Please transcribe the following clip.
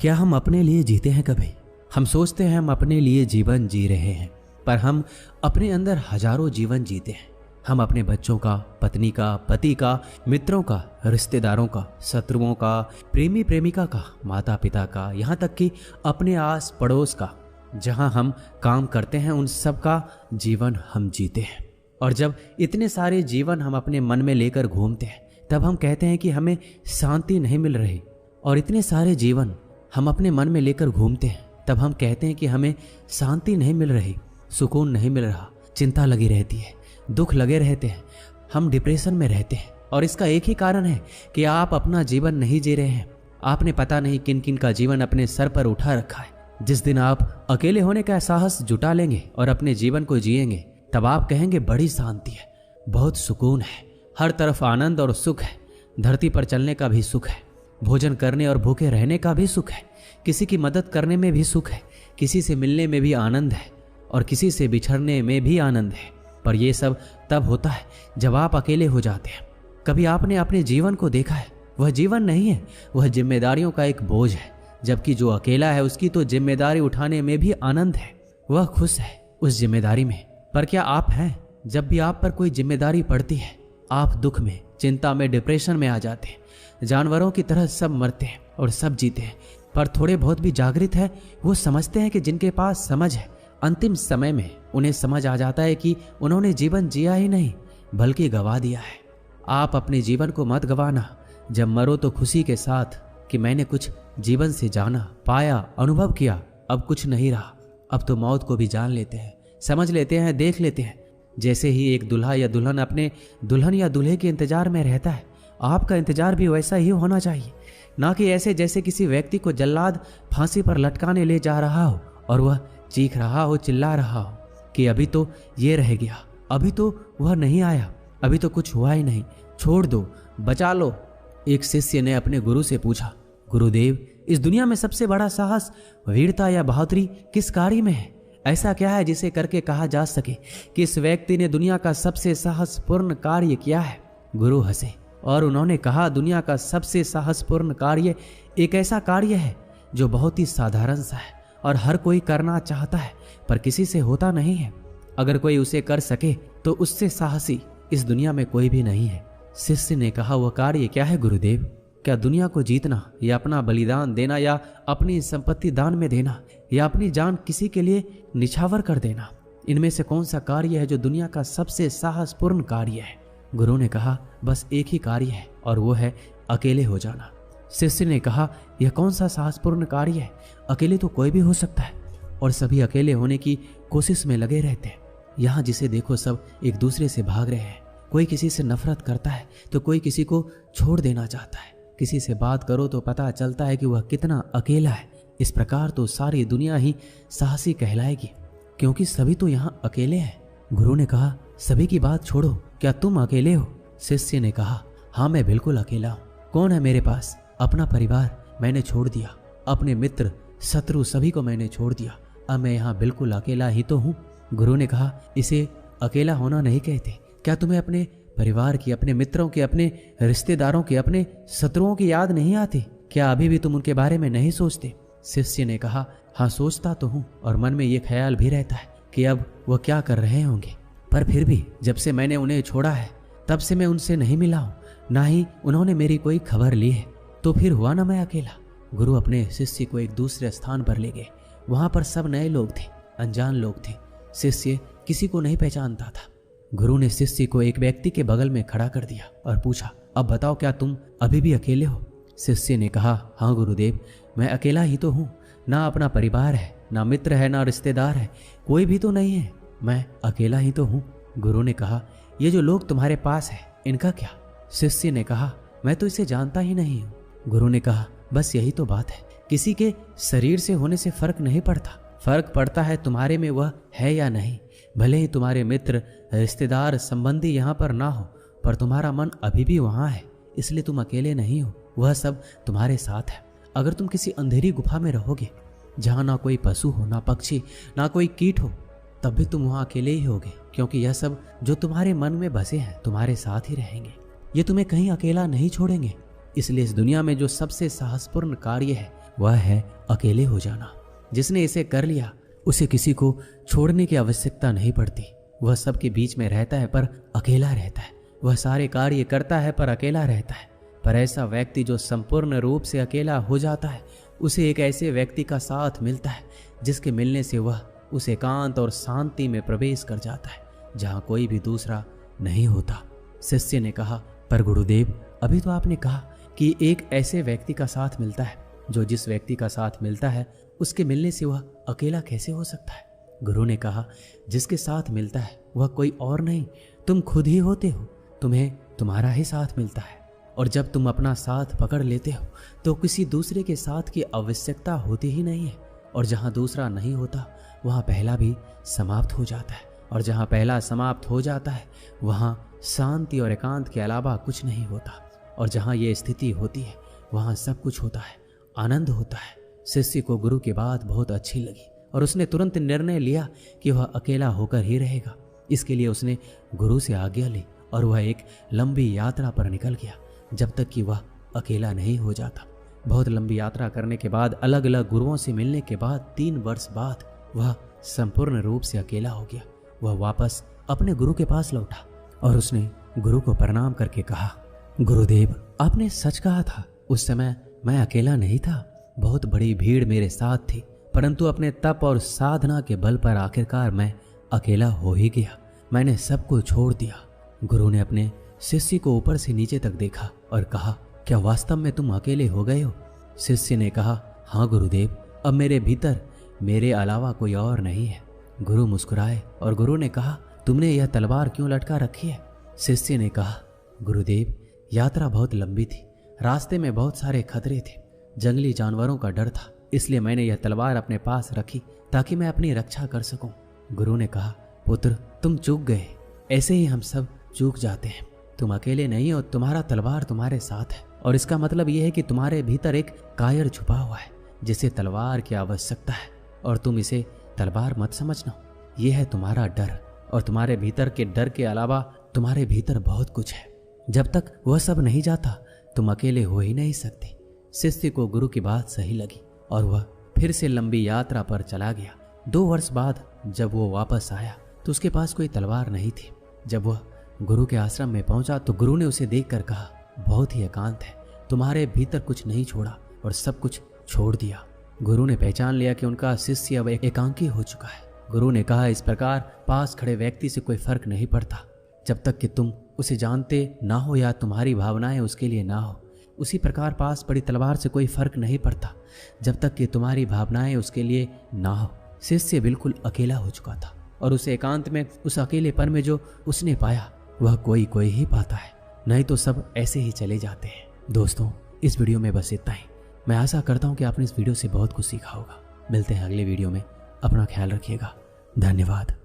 क्या हम अपने लिए जीते हैं कभी? हम सोचते हैं हम अपने लिए जीवन जी रहे हैं, पर हम अपने अंदर हजारों जीवन जीते हैं। हम अपने बच्चों का, पत्नी का, पति का, मित्रों का, रिश्तेदारों का, शत्रुओं का, प्रेमी प्रेमिका का, माता पिता का, यहाँ तक कि अपने आस पड़ोस का, जहाँ हम काम करते हैं, उन सब का जीवन हम जीते हैं। और जब इतने सारे जीवन हम अपने मन में लेकर घूमते हैं, तब हम कहते हैं कि हमें शांति नहीं मिल रही। और इतने सारे जीवन हम अपने मन में लेकर घूमते हैं, तब हम कहते हैं कि हमें शांति नहीं मिल रही, सुकून नहीं मिल रहा, चिंता लगी रहती है, दुख लगे रहते हैं, हम डिप्रेशन में रहते हैं। और इसका एक ही कारण है कि आप अपना जीवन नहीं जी रहे हैं। आपने पता नहीं किन किन का जीवन अपने सर पर उठा रखा है। जिस दिन आप अकेले होने का साहस जुटा लेंगे और अपने जीवन को जिएंगे, तब आप कहेंगे बड़ी शांति है, बहुत सुकून है, हर तरफ आनंद और सुख है। धरती पर चलने का भी सुख है, भोजन करने और भूखे रहने का भी सुख है, किसी की मदद करने में भी सुख है, किसी से मिलने में भी आनंद है और किसी से बिछड़ने में भी आनंद है। पर यह सब तब होता है जब आप अकेले हो जाते हैं। कभी आपने अपने जीवन को देखा है? वह जीवन नहीं है, वह जिम्मेदारियों का एक बोझ है। जबकि जो अकेला है उसकी तो जिम्मेदारी उठाने में भी आनंद है, वह खुश है उस जिम्मेदारी में। पर क्या आप हैं? जब भी आप पर कोई जिम्मेदारी पड़ती है, आप दुख में, चिंता में, डिप्रेशन में आ जाते हैं। जानवरों की तरह सब मरते हैं और सब जीते हैं। पर थोड़े बहुत भी जागृत है, वो समझते हैं कि जिनके पास समझ है, अंतिम समय में उन्हें समझ आ जाता है कि उन्होंने जीवन जिया ही नहीं बल्कि गवा दिया है। आप अपने जीवन को मत गवाना। जब मरो तो खुशी के साथ कि मैंने कुछ जीवन से जाना, पाया, अनुभव किया। अब कुछ नहीं रहा, अब तो मौत को भी जान लेते हैं, समझ लेते हैं, देख लेते हैं। जैसे ही एक दूल्हा या दुल्हन अपने दुल्हन या दूल्हे के इंतजार में रहता है, आपका इंतजार भी वैसा ही होना चाहिए। ना कि ऐसे जैसे किसी व्यक्ति को जल्लाद फांसी पर लटकाने ले जा रहा हो और वह चीख रहा हो, चिल्ला रहा हो कि अभी तो ये रह गया, अभी तो वह नहीं आया, अभी तो कुछ हुआ ही नहीं, छोड़ दो, बचा लो। एक शिष्य ने अपने गुरु से पूछा, गुरुदेव, इस दुनिया में सबसे बड़ा साहस, वीरता या बहादुरी किस कार्य में है? ऐसा क्या है जिसे करके कहा जा सके कि इस व्यक्ति ने दुनिया का सबसे साहसपूर्ण कार्य किया है? गुरु हंसे और उन्होंने कहा, दुनिया का सबसे साहसपूर्ण कार्य एक ऐसा कार्य है जो बहुत ही साधारण सा है और हर कोई करना चाहता है, पर किसी से होता नहीं है। अगर कोई उसे कर सके तो उससे साहसी इस दुनिया में कोई भी नहीं है। शिष्य ने कहा, वह कार्य क्या है गुरुदेव? क्या दुनिया को जीतना या अपना बलिदान देना या अपनी संपत्ति दान में देना या अपनी जान किसी के लिए निछावर कर देना? इनमें से कौन सा कार्य है जो दुनिया का सबसे साहसपूर्ण कार्य है? गुरु ने कहा, बस एक ही कार्य है और वो है अकेले हो जाना। शिष्य ने कहा, यह कौन सा साहसपूर्ण कार्य है? अकेले तो कोई भी हो सकता है और सभी अकेले होने की कोशिश में लगे रहते हैं। यहाँ जिसे देखो सब एक दूसरे से भाग रहे हैं। कोई किसी से नफरत करता है तो कोई किसी को छोड़ देना चाहता है। किसी से बात करो तो पता चलता है कि वह कितना अकेला है। इस प्रकार तो सारी दुनिया ही साहसी कहलाएगी, क्योंकि सभी तो यहाँ अकेले हैं। गुरु ने कहा, सभी की बात छोड़ो, क्या तुम अकेले हो? शिष्य ने कहा, हाँ मैं बिल्कुल अकेला हूँ। कौन है मेरे पास? अपना परिवार मैंने छोड़ दिया, अपने मित्र, शत्रु सभी को मैंने छोड़ दिया। अब मैं यहाँ बिल्कुल अकेला ही तो हूँ। गुरु ने कहा, इसे अकेला होना नहीं कहते। क्या तुम्हें अपने परिवार की, अपने मित्रों की, अपने रिश्तेदारों की, अपने शत्रुओं की याद नहीं आती? क्या अभी भी तुम उनके बारे में नहीं सोचते? शिष्य ने कहा, हाँ सोचता तो हूँ और मन में ये ख्याल भी रहता है कि अब वह क्या कर रहे होंगे। पर फिर भी जब से मैंने उन्हें छोड़ा है तब से मैं उनसे नहीं मिला हूँ, ना ही उन्होंने मेरी कोई खबर ली है। तो फिर हुआ ना मैं अकेला। गुरु अपने शिष्य को एक दूसरे स्थान पर ले गए। वहां पर सब नए लोग थे, अनजान लोग थे। शिष्य किसी को नहीं पहचानता था। गुरु ने शिष्य को एक व्यक्ति के बगल में खड़ा कर दिया और पूछा, अब बताओ, क्या तुम अभी भी अकेले हो? शिष्य ने कहा, हाँ गुरुदेव, मैं अकेला ही तो हूँ। ना अपना परिवार है, ना मित्र है, ना रिश्तेदार है, कोई भी तो नहीं है। मैं अकेला ही तो हूँ। गुरु ने कहा, ये जो लोग तुम्हारे पास है इनका क्या? शिष्य ने कहा, मैं तो इसे जानता ही नहीं हूँ। गुरु ने कहा, बस यही तो बात है। किसी के शरीर से होने से फर्क नहीं पड़ता। फर्क पड़ता है तुम्हारे में वह है या नहीं। भले ही तुम्हारे मित्र, रिश्तेदार, संबंधी यहाँ पर ना हो, पर तुम्हारा मन अभी भी वहाँ है, इसलिए तुम अकेले नहीं हो। वह सब तुम्हारे साथ है। अगर तुम किसी अंधेरी गुफा में रहोगे जहाँ ना कोई पशु हो, ना पक्षी, ना कोई कीट हो, तब भी तुम वहाँ अकेले ही होगे, क्योंकि यह सब जो तुम्हारे मन में बसे हैं तुम्हारे साथ ही रहेंगे। ये तुम्हें कहीं अकेला नहीं छोड़ेंगे। इसलिए इस दुनिया में जो सबसे साहसपूर्ण कार्य है वह है अकेले हो जाना। जिसने इसे कर लिया उसे किसी को छोड़ने की आवश्यकता नहीं पड़ती। वह सबके बीच में रहता है पर अकेला रहता है। वह सारे कार्य करता है पर अकेला रहता है। पर ऐसा व्यक्ति जो संपूर्ण रूप से अकेला हो जाता है, उसे एक ऐसे व्यक्ति का साथ मिलता है जिसके मिलने से वह उस एकांत और शांति में प्रवेश कर जाता है जहां कोई भी दूसरा नहीं होता। शिष्य ने कहा, पर गुरुदेव, अभी तो आपने कहा कि एक ऐसे व्यक्ति का साथ मिलता है। जो जिस व्यक्ति का साथ मिलता है उसके मिलने से वह अकेला कैसे हो सकता है? गुरु ने कहा, जिसके साथ मिलता है वह कोई और नहीं, तुम खुद ही होते हो। तुम्हें तुम्हारा ही साथ मिलता है और जब तुम अपना साथ पकड़ लेते हो तो किसी दूसरे के साथ की आवश्यकता होती ही नहीं है। और जहां दूसरा नहीं होता वहां पहला भी समाप्त हो जाता है। और जहां पहला समाप्त हो जाता है वहां शांति और एकांत के अलावा कुछ नहीं होता। और जहां ये स्थिति होती है वहां सब कुछ होता है, आनंद होता है। शिष्य को गुरु की बात बहुत अच्छी लगी और उसने तुरंत निर्णय लिया कि वह अकेला होकर ही रहेगा। इसके लिए उसने गुरु से आज्ञा ली और वह एक लंबी यात्रा पर निकल गया जब तक कि वह अकेला नहीं हो जाता। बहुत लंबी यात्रा करने के बाद, अलग अलग गुरुओं से मिलने के बाद 3 वर्ष बाद वह संपूर्ण रूप से अकेला हो गया। वह वापस अपने गुरु के पास लौटा और उसने गुरु को प्रणाम करके कहा, गुरुदेव, आपने सच कहा था। उस समय मैं अकेला नहीं था, बहुत बड़ी भीड़ मेरे साथ थी, परंतु अपने तप और साधना के बल पर आखिरकार मैं अकेला हो ही गया। मैंने सब कुछ छोड़ दिया। गुरु ने अपने शिष्य को ऊपर से नीचे तक देखा और कहा, क्या वास्तव में तुम अकेले हो गए हो? शिष्य ने कहा, हाँ गुरुदेव, अब मेरे भीतर मेरे अलावा कोई और नहीं है। गुरु मुस्कुराए और गुरु ने कहा, तुमने यह तलवार क्यों लटका रखी है? शिष्य ने कहा, गुरुदेव, यात्रा बहुत लंबी थी, रास्ते में बहुत सारे खतरे थे, जंगली जानवरों का डर था, इसलिए मैंने यह तलवार अपने पास रखी ताकि मैं अपनी रक्षा कर सकूं। गुरु ने कहा, पुत्र, तुम चूक गए। ऐसे ही हम सब चूक जाते हैं। तुम अकेले नहीं हो, तुम्हारा तलवार तुम्हारे साथ है और इसका मतलब यह है कि तुम्हारे भीतर एक कायर छुपा हुआ है जिसे तलवार की आवश्यकता है और तुम इसे तलवार मत समझना। यह है तुम्हारा डर और तुम्हारे भीतर के डर के अलावा तुम्हारे भीतर बहुत कुछ है। जब तक वह सब नहीं जाता तुम अकेले हो ही नहीं सकते। शिष्य को गुरु की बात सही लगी और वह फिर से लंबी यात्रा पर चला गया। 2 वर्ष बाद जब वो वापस आया तो उसके पास कोई तलवार नहीं थी। जब वह गुरु के आश्रम में पहुंचा तो गुरु ने उसे देखकर कहा, बहुत ही एकांत है, तुम्हारे भीतर कुछ नहीं छोड़ा और सब कुछ छोड़ दिया। गुरु ने पहचान लिया कि उनका शिष्य अब एकांकी हो चुका है। गुरु ने कहा, इस प्रकार पास खड़े व्यक्ति से कोई फर्क नहीं पड़ता जब तक कि तुम उसे जानते ना हो या तुम्हारी भावनाएं उसके लिए ना हो। उसी प्रकार पास पड़ी तलवार से कोई फर्क नहीं पड़ता जब तक कि तुम्हारी भावनाएं उसके लिए ना हो। शिष्य बिल्कुल अकेला हो चुका था और उस एकांत में, उस अकेलेपन में जो उसने पाया वह कोई ही पाता है, नहीं तो सब ऐसे ही चले जाते हैं। दोस्तों, इस वीडियो में बस इतना ही। मैं आशा करता हूँ कि आपने इस वीडियो से बहुत कुछ सीखा होगा। मिलते हैं अगले वीडियो में। अपना ख्याल रखिएगा। धन्यवाद।